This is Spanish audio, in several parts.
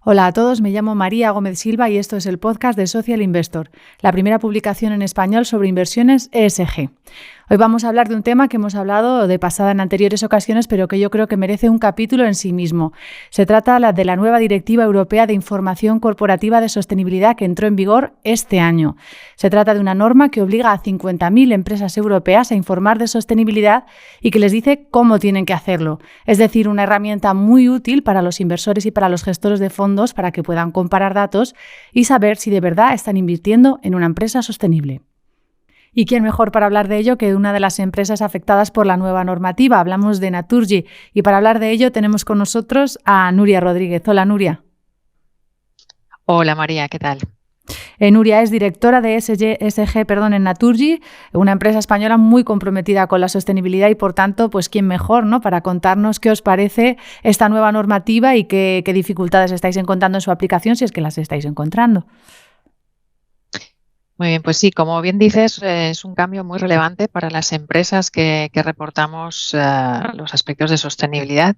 Hola a todos, me llamo María Gómez Silva y esto es el podcast de Social Investor, la primera publicación en español sobre inversiones ESG. Hoy vamos a hablar de un tema que hemos hablado de pasada en anteriores ocasiones, pero que yo creo que merece un capítulo en sí mismo. Se trata de la nueva Directiva Europea de Información Corporativa de Sostenibilidad que entró en vigor este año. Se trata de una norma que obliga a 50.000 empresas europeas a informar de sostenibilidad y que les dice cómo tienen que hacerlo. Es decir, una herramienta muy útil para los inversores y para los gestores de fondos para que puedan comparar datos y saber si de verdad están invirtiendo en una empresa sostenible. ¿Y quién mejor para hablar de ello que una de las empresas afectadas por la nueva normativa? Hablamos de Naturgy y para hablar de ello tenemos con nosotros a Nuria Rodríguez. Hola, Nuria. Hola, María, ¿qué tal? Nuria es directora de ESG en Naturgy, una empresa española muy comprometida con la sostenibilidad y, por tanto, pues quién mejor, ¿no?, para contarnos qué os parece esta nueva normativa y qué dificultades estáis encontrando en su aplicación, si es que las estáis encontrando. Muy bien, pues sí, como bien dices, es un cambio muy relevante para las empresas que reportamos los aspectos de sostenibilidad.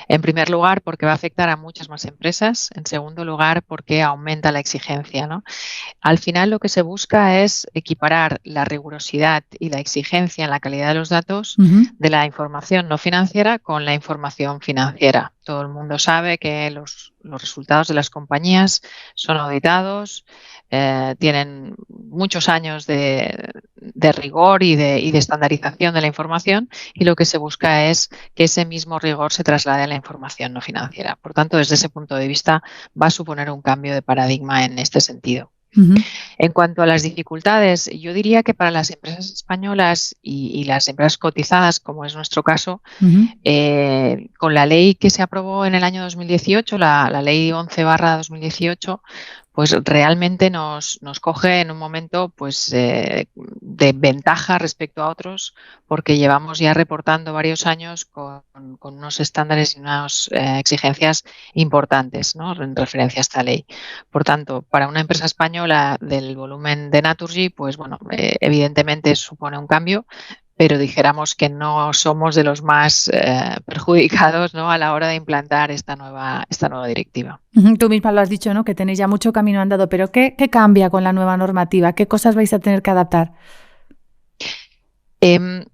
En primer lugar, porque va a afectar a muchas más empresas. En segundo lugar, porque aumenta la exigencia, ¿no? Al final, lo que se busca es equiparar la rigurosidad y la exigencia en la calidad de los datos de la información no financiera con la información financiera. Todo el mundo sabe que los resultados de las compañías son auditados, tienen muchos años de rigor y de estandarización de la información, y lo que se busca es que ese mismo rigor se traslade a la información no financiera. Por tanto, desde ese punto de vista, va a suponer un cambio de paradigma en este sentido. En cuanto a las dificultades, yo diría que para las empresas españolas y las empresas cotizadas, como es nuestro caso, con la ley que se aprobó en el año 2018, la ley 11/2018, pues realmente nos coge en un momento pues, de ventaja respecto a otros, porque llevamos ya reportando varios años con unos estándares y unas exigencias importantes, ¿no?, en referencia a esta ley. Por tanto, para una empresa española del volumen de Naturgy, pues bueno, evidentemente supone un cambio, pero dijéramos que no somos de los más perjudicados, ¿no?, a la hora de implantar esta nueva directiva. Tú misma lo has dicho, ¿no?, que tenéis ya mucho camino andado, pero ¿qué cambia con la nueva normativa? ¿Qué cosas vais a tener que adaptar? En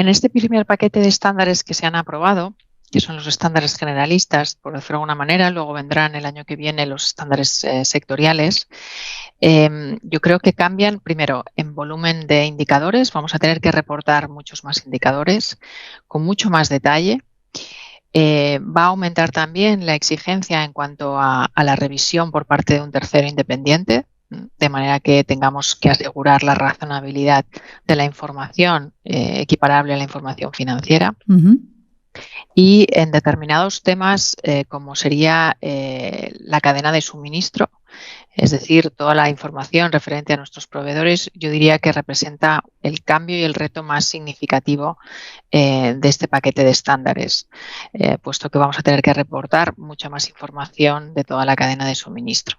este primer paquete de estándares que se han aprobado, que son los estándares generalistas, por decirlo de alguna manera, luego vendrán el año que viene los estándares sectoriales. Yo creo que cambian, primero, en volumen de indicadores. Vamos a tener que reportar muchos más indicadores con mucho más detalle. Va a aumentar también la exigencia en cuanto a la revisión por parte de un tercero independiente, de manera que tengamos que asegurar la razonabilidad de la información equiparable a la información financiera. Y en determinados temas, como sería la cadena de suministro, es decir, toda la información referente a nuestros proveedores, yo diría que representa el cambio y el reto más significativo de este paquete de estándares, puesto que vamos a tener que reportar mucha más información de toda la cadena de suministro.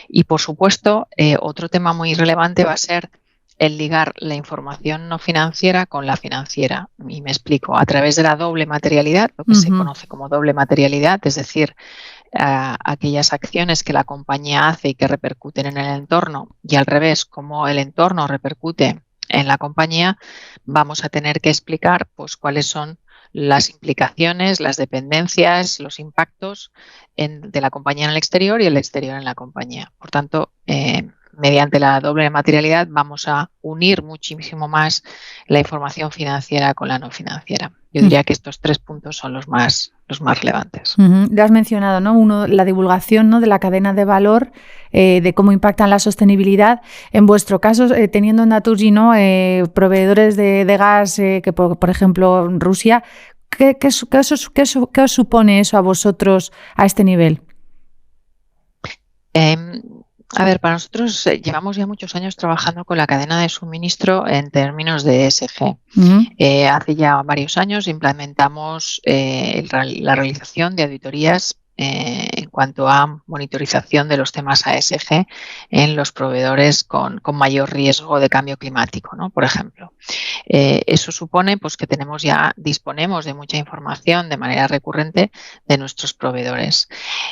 Y, por supuesto, otro tema muy relevante va a ser el ligar la información no financiera con la financiera. Y me explico. A través de la doble materialidad, lo que se conoce como doble materialidad, es decir, aquellas acciones que la compañía hace y que repercuten en el entorno, y al revés, como el entorno repercute en la compañía, vamos a tener que explicar pues cuáles son las implicaciones, las dependencias, los impactos de la compañía en el exterior y el exterior en la compañía. Por tanto, mediante la doble materialidad vamos a unir muchísimo más la información financiera con la no financiera. Yo diría que estos 3 puntos son los más relevantes. Lo has mencionado, ¿no? Uno, la divulgación, ¿no?, de la cadena de valor, de cómo impactan la sostenibilidad. En vuestro caso, teniendo en Naturgy, ¿no?, proveedores de gas, que por ejemplo Rusia, ¿qué os supone eso a vosotros a este nivel? A ver, para nosotros llevamos ya muchos años trabajando con la cadena de suministro en términos de ESG. Hace ya varios años implementamos la realización de auditorías en cuanto a monitorización de los temas ASG en los proveedores con mayor riesgo de cambio climático, ¿no? Por ejemplo. Eso supone pues, que disponemos de mucha información de manera recurrente de nuestros proveedores.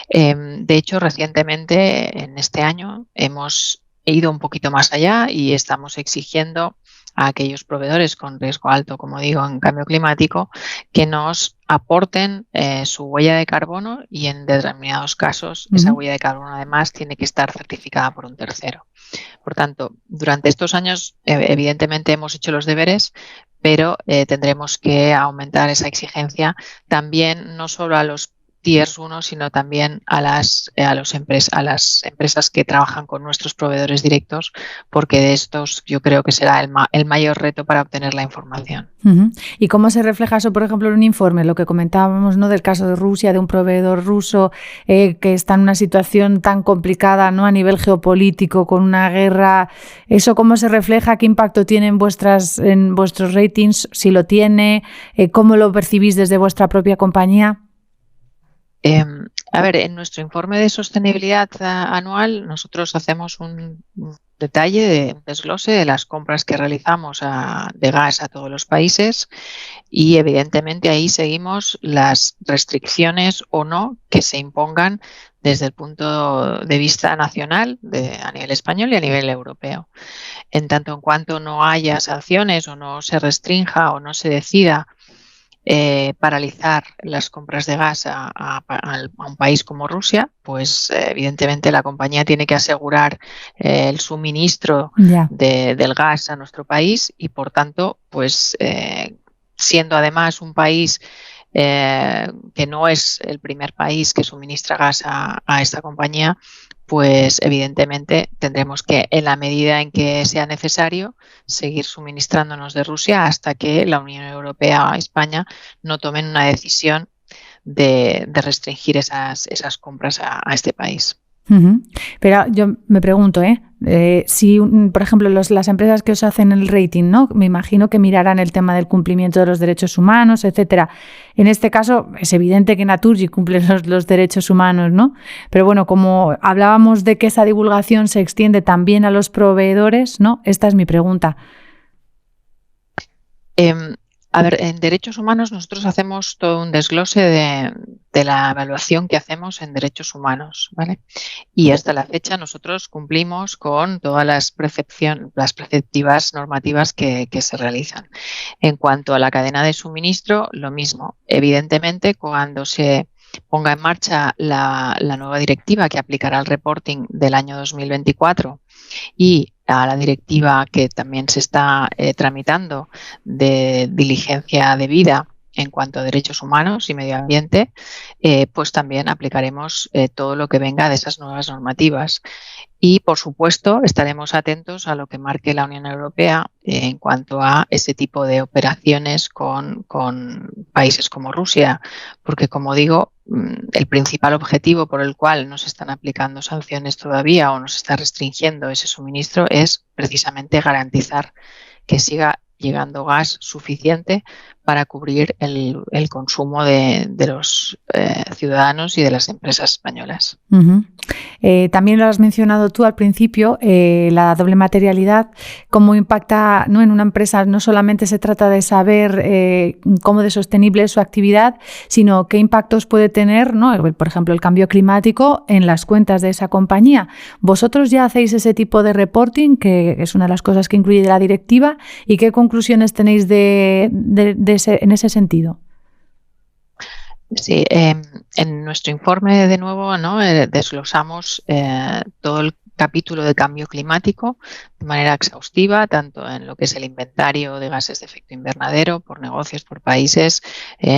De hecho, recientemente, en este año, hemos ido un poquito más allá y estamos exigiendo a aquellos proveedores con riesgo alto, como digo, en cambio climático, que nos aporten su huella de carbono y en determinados casos esa huella de carbono además tiene que estar certificada por un tercero. Por tanto, durante estos años evidentemente hemos hecho los deberes, pero tendremos que aumentar esa exigencia también no solo a los Tiers 1, sino también a las empresas que trabajan con nuestros proveedores directos, porque de estos yo creo que será el mayor reto para obtener la información. ¿Y cómo se refleja eso, por ejemplo, en un informe? Lo que comentábamos, ¿no?, del caso de Rusia, de un proveedor ruso que está en una situación tan complicada, ¿no?, a nivel geopolítico, con una guerra. ¿Eso cómo se refleja? ¿Qué impacto tiene en vuestros ratings? Si lo tiene, ¿cómo lo percibís desde vuestra propia compañía? A ver, en nuestro informe de sostenibilidad anual nosotros hacemos un detalle, un desglose de las compras que realizamos de gas a todos los países y evidentemente ahí seguimos las restricciones o no que se impongan desde el punto de vista nacional, a nivel español y a nivel europeo. En tanto en cuanto no haya sanciones o no se restrinja o no se decida paralizar las compras de gas a un país como Rusia, pues evidentemente la compañía tiene que asegurar el suministro del gas a nuestro país y por tanto, pues siendo además un país que no es el primer país que suministra gas a esta compañía, pues evidentemente tendremos que, en la medida en que sea necesario, seguir suministrándonos de Rusia hasta que la Unión Europea o España no tomen una decisión de restringir esas compras a este país. Pero yo me pregunto, si, por ejemplo, las empresas que os hacen el rating, ¿no?, me imagino que mirarán el tema del cumplimiento de los derechos humanos, etcétera. En este caso, es evidente que Naturgy cumple los derechos humanos, ¿no? Pero bueno, como hablábamos de que esa divulgación se extiende también a los proveedores, ¿no? Esta es mi pregunta. A ver, en derechos humanos nosotros hacemos todo un desglose de la evaluación que hacemos en derechos humanos, ¿vale? Y hasta la fecha nosotros cumplimos con todas las preceptivas normativas que se realizan. En cuanto a la cadena de suministro, lo mismo. Evidentemente, cuando se ponga en marcha la nueva directiva que aplicará el reporting del año 2024 y a la directiva que también se está tramitando de diligencia debida en cuanto a derechos humanos y medio ambiente, pues también aplicaremos todo lo que venga de esas nuevas normativas. Y, por supuesto, estaremos atentos a lo que marque la Unión Europea en cuanto a ese tipo de operaciones con países como Rusia, porque, como digo, el principal objetivo por el cual no se están aplicando sanciones todavía o no se está restringiendo ese suministro es precisamente garantizar que siga llegando gas suficiente para cubrir el consumo de los ciudadanos y de las empresas españolas. También lo has mencionado tú al principio, la doble materialidad, cómo impacta, ¿no?, en una empresa. No solamente se trata de saber cómo de sostenible es su actividad, sino qué impactos puede tener, ¿no?, por ejemplo, el cambio climático en las cuentas de esa compañía. ¿Vosotros ya hacéis ese tipo de reporting, que es una de las cosas que incluye la directiva, y qué conclusiones tenéis en ese sentido? Sí, en nuestro informe de nuevo, ¿no?, desglosamos todo el capítulo de cambio climático de manera exhaustiva, tanto en lo que es el inventario de gases de efecto invernadero por negocios, por países,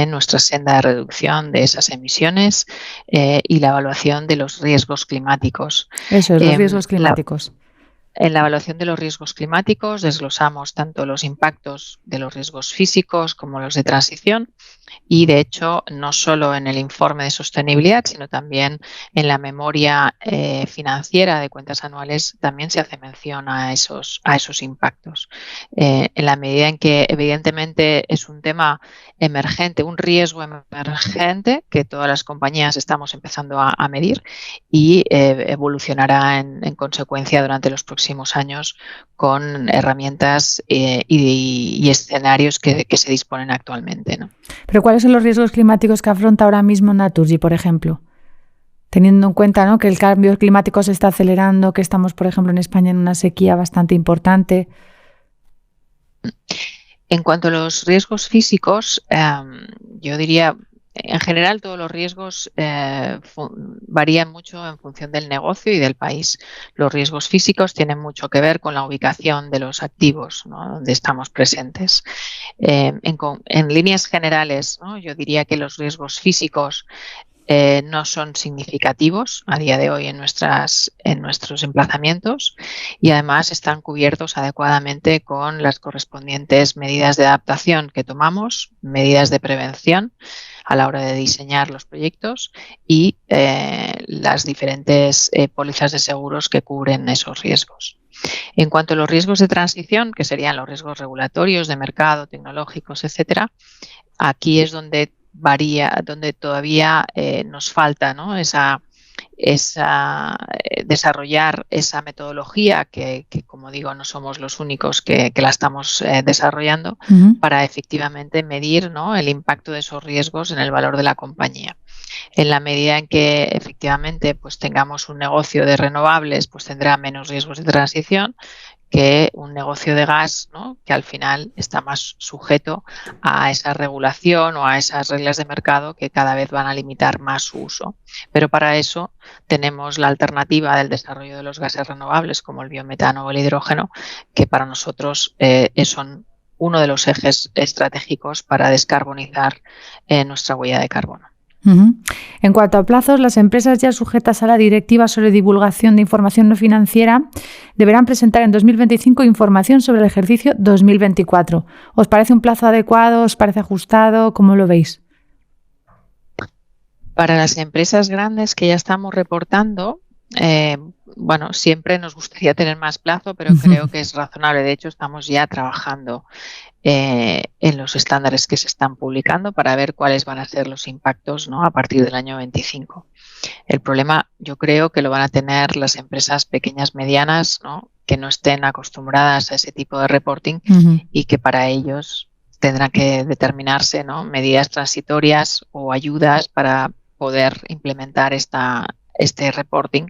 nuestra senda de reducción de esas emisiones y la evaluación de los riesgos climáticos. Eso es, los riesgos climáticos. En la evaluación de los riesgos climáticos desglosamos tanto los impactos de los riesgos físicos como los de transición y, de hecho, no solo en el informe de sostenibilidad, sino también en la memoria financiera de cuentas anuales también se hace mención a esos impactos. En la medida en que, evidentemente, es un tema emergente, un riesgo emergente que todas las compañías estamos empezando a medir y evolucionará en consecuencia durante los próximos años con herramientas y escenarios que se disponen actualmente, ¿no? Pero ¿cuáles son los riesgos climáticos que afronta ahora mismo Naturgy, por ejemplo? Teniendo en cuenta, ¿no?, que el cambio climático se está acelerando, que estamos, por ejemplo, en España en una sequía bastante importante. En cuanto a los riesgos físicos, yo diría, en general, todos los riesgos varían mucho en función del negocio y del país. Los riesgos físicos tienen mucho que ver con la ubicación de los activos, ¿no?, donde estamos presentes. En líneas generales, ¿no?, yo diría que los riesgos físicos no son significativos a día de hoy en nuestros emplazamientos y además están cubiertos adecuadamente con las correspondientes medidas de adaptación que tomamos, medidas de prevención a la hora de diseñar los proyectos y las diferentes pólizas de seguros que cubren esos riesgos. En cuanto a los riesgos de transición, que serían los riesgos regulatorios, de mercado, tecnológicos, etcétera, aquí es donde todavía nos falta, ¿no?, desarrollar esa metodología que, como digo, no somos los únicos que la estamos desarrollando para efectivamente medir, ¿no?, el impacto de esos riesgos en el valor de la compañía. En la medida en que efectivamente pues tengamos un negocio de renovables, pues tendrá menos riesgos de transición que un negocio de gas, ¿no?, que al final está más sujeto a esa regulación o a esas reglas de mercado que cada vez van a limitar más su uso. Pero para eso tenemos la alternativa del desarrollo de los gases renovables como el biometano o el hidrógeno, que para nosotros son uno de los ejes estratégicos para descarbonizar nuestra huella de carbono. En cuanto a plazos, las empresas ya sujetas a la Directiva sobre divulgación de información no financiera deberán presentar en 2025 información sobre el ejercicio 2024. ¿Os parece un plazo adecuado? ¿Os parece ajustado? ¿Cómo lo veis? Para las empresas grandes que ya estamos reportando, siempre nos gustaría tener más plazo, pero creo que es razonable. De hecho, estamos ya trabajando en los estándares que se están publicando para ver cuáles van a ser los impactos, ¿no?, a partir del año 25. El problema, yo creo que lo van a tener las empresas pequeñas, medianas, ¿no?, que no estén acostumbradas a ese tipo de reporting y que para ellos tendrán que determinarse, ¿no?, medidas transitorias o ayudas para poder implementar este reporting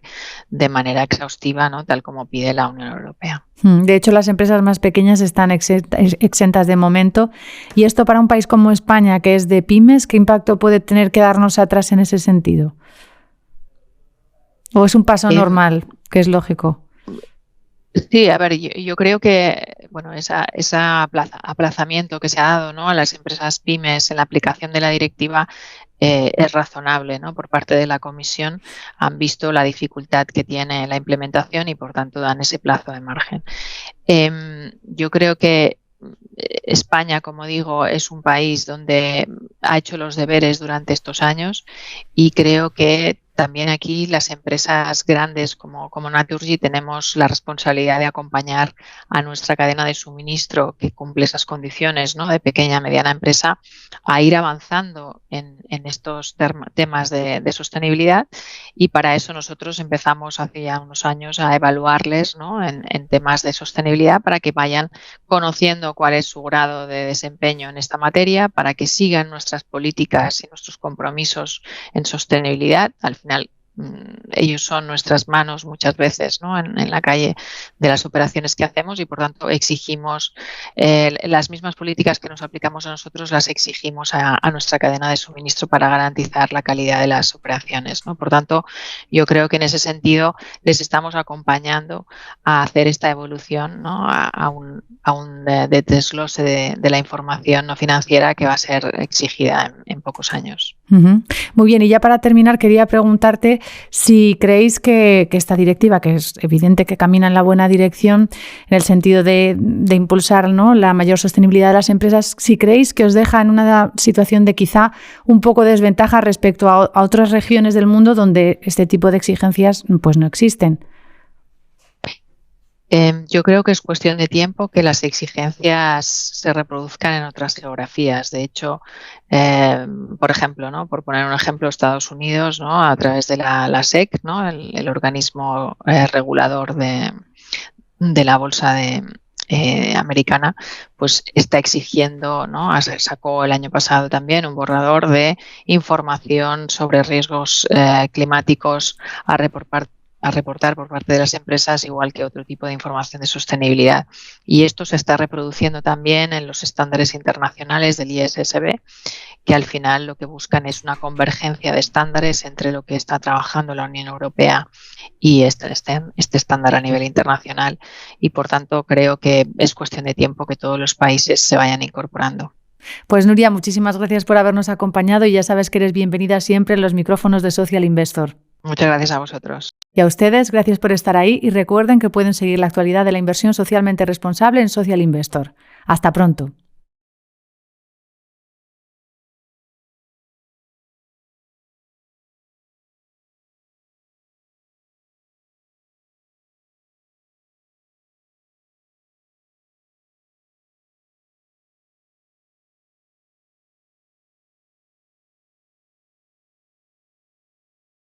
de manera exhaustiva, ¿no?, tal como pide la Unión Europea. De hecho, las empresas más pequeñas están exentas de momento. ¿Y esto para un país como España, que es de pymes, qué impacto puede tener quedarnos atrás en ese sentido? ¿O es un paso normal, que es lógico? Sí, a ver, yo creo que ese aplazamiento que se ha dado, ¿no?, a las empresas pymes en la aplicación de la directiva es razonable, ¿no?, por parte de la Comisión. Han visto la dificultad que tiene la implementación y, por tanto, dan ese plazo de margen. Yo creo que España, como digo, es un país donde ha hecho los deberes durante estos años y creo que también aquí las empresas grandes como Naturgy tenemos la responsabilidad de acompañar a nuestra cadena de suministro que cumple esas condiciones, ¿no?, de pequeña, mediana empresa, a ir avanzando en estos temas de sostenibilidad, y para eso nosotros empezamos hace ya unos años a evaluarles, ¿no?, en temas de sostenibilidad para que vayan conociendo cuál es su grado de desempeño en esta materia, para que sigan nuestras políticas y nuestros compromisos en sostenibilidad. Al final, ellos son nuestras manos muchas veces, ¿no?, en la calle de las operaciones que hacemos y, por tanto, exigimos las mismas políticas que nos aplicamos a nosotros, las exigimos a nuestra cadena de suministro para garantizar la calidad de las operaciones, ¿no? Por tanto, yo creo que en ese sentido les estamos acompañando a hacer esta evolución, ¿no?, a un desglose de la información no financiera que va a ser exigida en pocos años. Muy bien, y ya para terminar quería preguntarte Si creéis que esta directiva, que es evidente que camina en la buena dirección en el sentido de impulsar, ¿no?, la mayor sostenibilidad de las empresas, si creéis que os deja en una situación de quizá un poco de desventaja respecto a otras regiones del mundo donde este tipo de exigencias pues no existen. Yo creo que es cuestión de tiempo que las exigencias se reproduzcan en otras geografías. De hecho, por ejemplo, ¿no?, por poner un ejemplo, Estados Unidos, ¿no?, a través de la SEC, ¿no?, el organismo regulador de la bolsa americana, pues está exigiendo, ¿no?, sacó el año pasado también un borrador de información sobre riesgos climáticos a reportar por parte de las empresas, igual que otro tipo de información de sostenibilidad. Y esto se está reproduciendo también en los estándares internacionales del ISSB, que al final lo que buscan es una convergencia de estándares entre lo que está trabajando la Unión Europea y este estándar a nivel internacional. Y por tanto creo que es cuestión de tiempo que todos los países se vayan incorporando. Pues Nuria, muchísimas gracias por habernos acompañado y ya sabes que eres bienvenida siempre en los micrófonos de Social Investor. Muchas gracias a vosotros. Y a ustedes, gracias por estar ahí y recuerden que pueden seguir la actualidad de la inversión socialmente responsable en Social Investor. Hasta pronto.